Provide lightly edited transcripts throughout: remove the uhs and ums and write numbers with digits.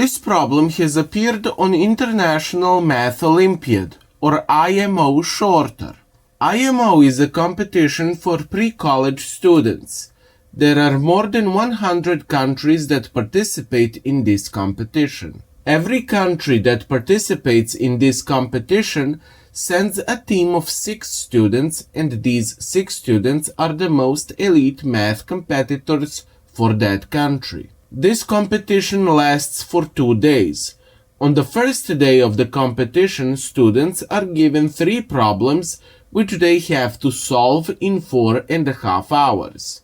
This problem has appeared on International Math Olympiad, or IMO shorter. IMO is a competition for pre-college students. There are more than 100 countries that participate in this competition. Every country that participates in this competition sends a team of 6 students, and these 6 students are the most elite math competitors for that country. This competition lasts for 2 days. On the first day of the competition, students are given 3 problems which they have to solve in 4.5 hours.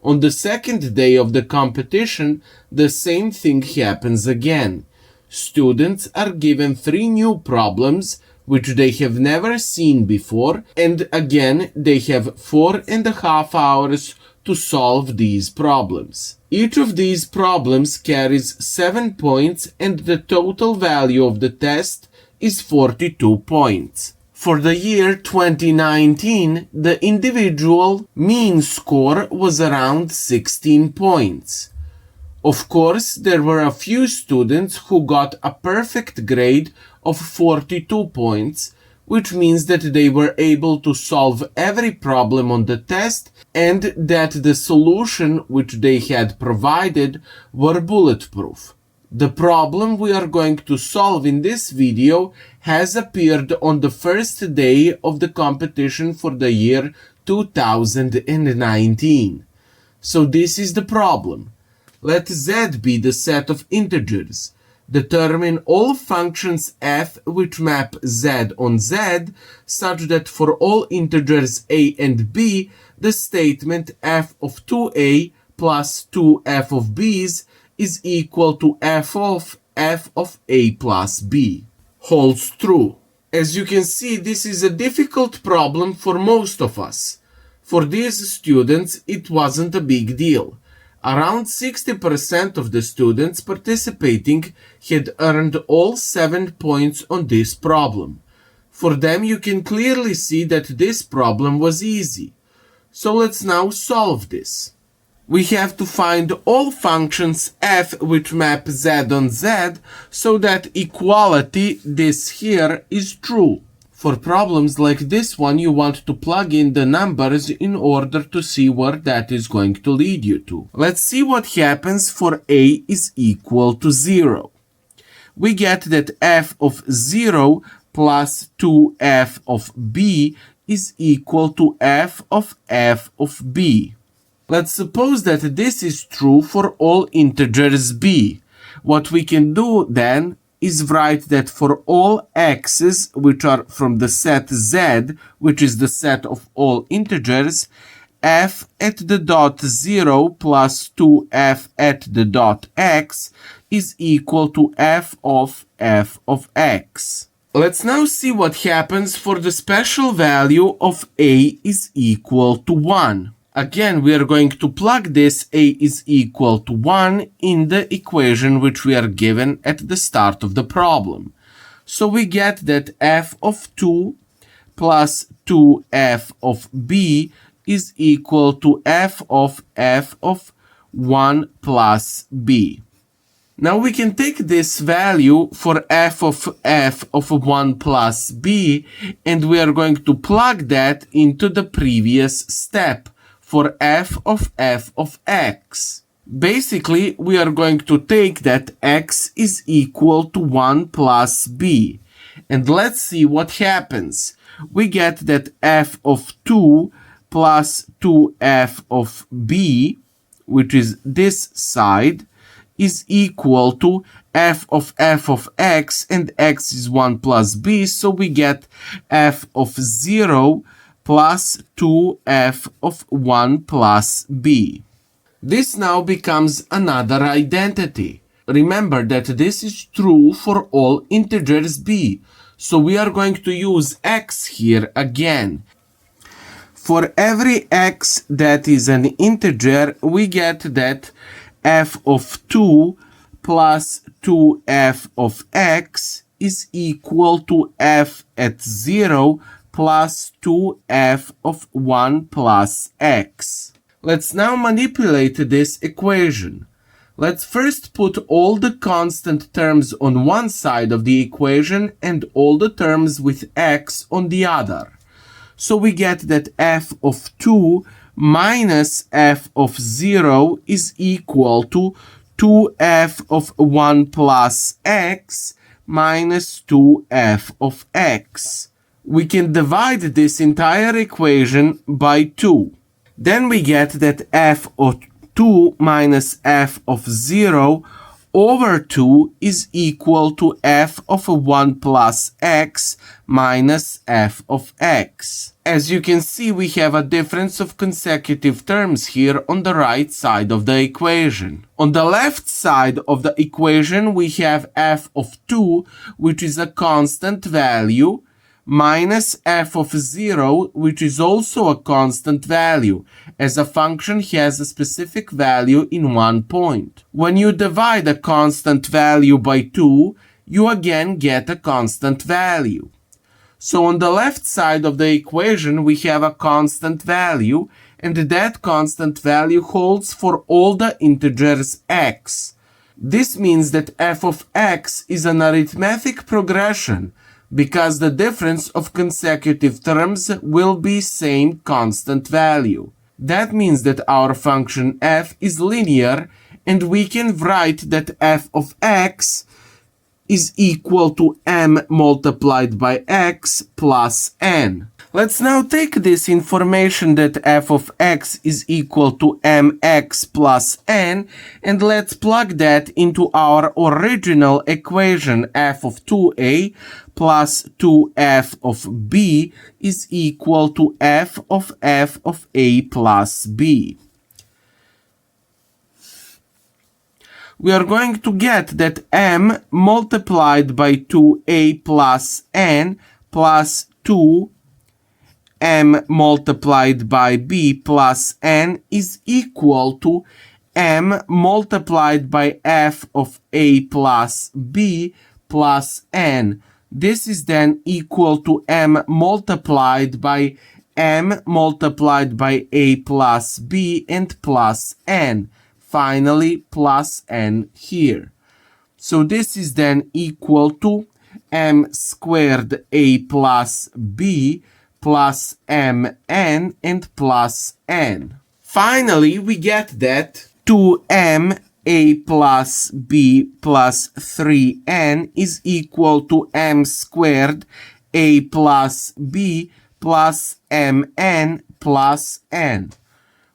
On the second day of the competition, the same thing happens again. Students are given 3 new problems which they have never seen before, and again they have 4.5 hours to solve these problems. Each of these problems carries 7 points, and the total value of the test is 42 points. For the year 2019, the individual mean score was around 16 points. Of course, there were a few students who got a perfect grade of 42 points, which means that they were able to solve every problem on the test and that the solution which they had provided were bulletproof. The problem we are going to solve in this video has appeared on the first day of the competition for the year 2019. So this is the problem. Let z be the set of integers. Determine all functions f which map z on z such that for all integers a and b, the statement f of 2a plus 2f of b's is equal to f of a plus b. Holds true. As you can see, this is a difficult problem for most of us. For these students, it wasn't a big deal. Around 60% of the students participating had earned all 7 points on this problem. For them, you can clearly see that this problem was easy. So let's now solve this. We have to find all functions f which map z on z so that equality, this here, is true. For problems like this one, you want to plug in the numbers in order to see where that is going to lead you to. Let's see what happens for a is equal to 0. We get that f of 0 plus 2f of b is equal to f of b. Let's suppose that this is true for all integers b. What we can do then is write that for all x's which are from the set z, which is the set of all integers, f at the dot 0 plus 2f at the dot x is equal to f of x. Let's now see what happens for the special value of a is equal to 1. Again, we are going to plug this a is equal to 1 in the equation which we are given at the start of the problem. So we get that f of 2 plus 2f of b is equal to f of 1 plus b. Now we can take this value for f of 1 plus b, and we are going to plug that into the previous step for f of x. Basically, we are going to take that x is equal to 1 plus b. And let's see what happens. We get that f of 2 plus 2f of b, which is this side, is equal to f of x, and x is 1 plus b, so we get f of 0 plus 2f of 1 plus b. This now becomes another identity. Remember that this is true for all integers b, so we are going to use x here again. For every x that is an integer, we get that f of 2 plus 2f of x is equal to f at 0 plus 2f of 1 plus x. Let's now manipulate this equation. Let's first put all the constant terms on one side of the equation and all the terms with x on the other. So we get that f of 2 minus f of 0 is equal to 2f of 1 plus x minus 2f of x. We can divide this entire equation by 2. Then we get that f of 2 minus f of 0 over 2 is equal to f of 1 plus x minus f of x. As you can see, we have a difference of consecutive terms here on the right side of the equation. On the left side of the equation, we have f of 2, which is a constant value, minus f of 0, which is also a constant value, as a function has a specific value in one point. When you divide a constant value by 2, you again get a constant value. So on the left side of the equation, we have a constant value, and that constant value holds for all the integers x. This means that f of x is an arithmetic progression, because the difference of consecutive terms will be same constant value. That means that our function f is linear, and we can write that f of x is equal to m multiplied by x plus n. Let's now take this information that f of x is equal to mx plus n, and let's plug that into our original equation. F of 2a plus 2f of b is equal to f of a plus b. We are going to get that m multiplied by 2a plus n plus 2 m multiplied by b plus n is equal to m multiplied by f of a plus b plus n. This is then equal to m multiplied by m multiplied by a plus b and plus n. Finally, plus n here. So this is then equal to m squared a plus b plus mn and plus n. Finally, we get that 2m a plus b plus 3n is equal to m squared a plus b plus mn plus n.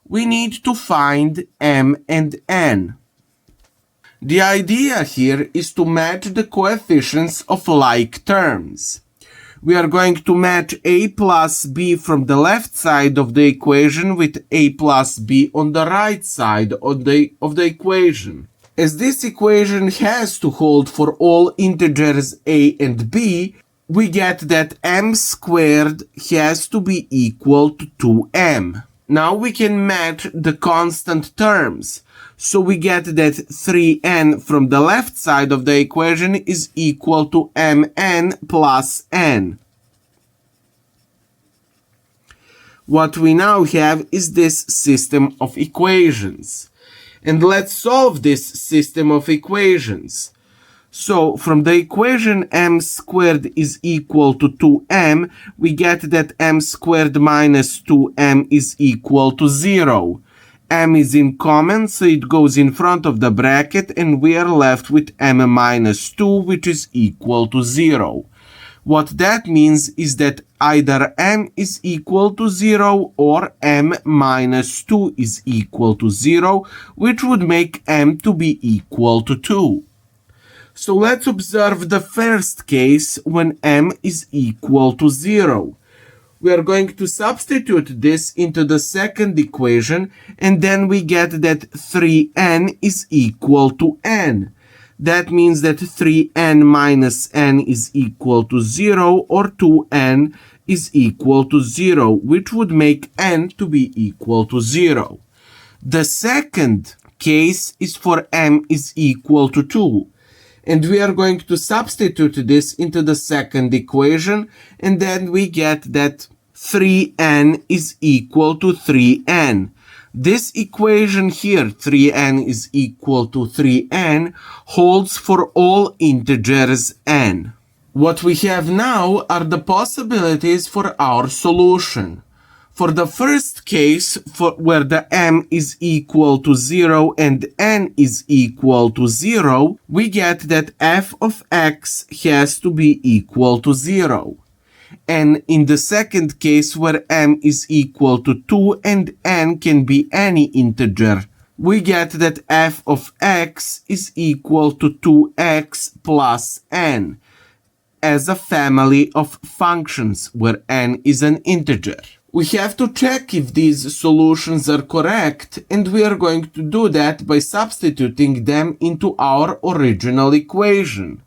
We need to find m and n. The idea here is to match the coefficients of like terms. We are going to match a plus b from the left side of the equation with a plus b on the right side of the equation. As this equation has to hold for all integers a and b, we get that m squared has to be equal to 2m. Now we can match the constant terms. So we get that 3n from the left side of the equation is equal to mn plus n. What we now have is this system of equations. And let's solve this system of equations. So from the equation m squared is equal to 2m, we get that m squared minus 2m is equal to 0. M is in common, so it goes in front of the bracket, and we are left with m minus 2, which is equal to 0. What that means is that either m is equal to 0 or m minus 2 is equal to 0, which would make m to be equal to 2. So let's observe the first case when m is equal to 0. We are going to substitute this into the second equation, and then we get that 3n is equal to n. That means that 3n minus n is equal to 0, or 2n is equal to 0, which would make n to be equal to 0. The second case is for m is equal to 2. And we are going to substitute this into the second equation, and then we get that 3n is equal to 3n. This equation here, 3n is equal to 3n, holds for all integers n. What we have now are the possibilities for our solution. For the first case, where the m is equal to 0 and n is equal to 0, we get that f of x has to be equal to 0. And in the second case, where m is equal to 2 and n can be any integer, we get that f of x is equal to 2x plus n as a family of functions where n is an integer. We have to check if these solutions are correct, and we are going to do that by substituting them into our original equation.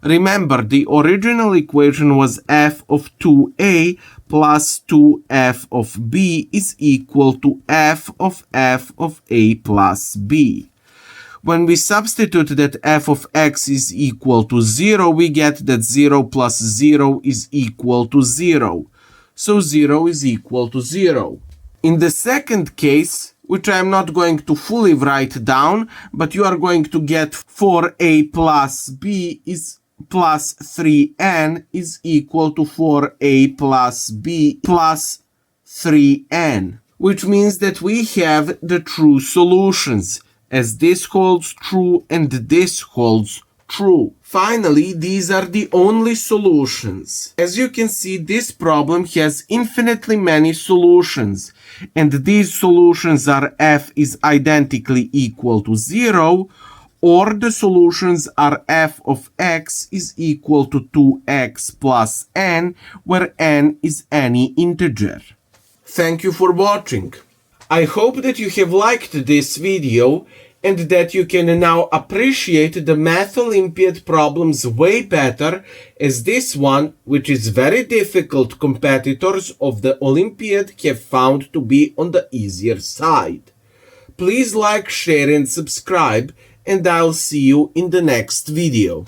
Remember, the original equation was f of 2a plus 2f of b is equal to f of a plus b. When we substitute that f of x is equal to 0, we get that 0 plus 0 is equal to 0. So 0 is equal to 0. In the second case, which I am not going to fully write down, but you are going to get 4a plus b is plus 3n is equal to 4a plus b plus 3n, which means that we have the true solutions, as this holds true and this holds true. Finally, these are the only solutions. As you can see, this problem has infinitely many solutions, and these solutions are f is identically equal to 0, or the solutions are f of x is equal to 2x plus n, where n is any integer. Thank you for watching. I hope that you have liked this video and that you can now appreciate the Math Olympiad problems way better, as this one, which is very difficult, competitors of the Olympiad have found to be on the easier side. Please like, share and subscribe, and I'll see you in the next video.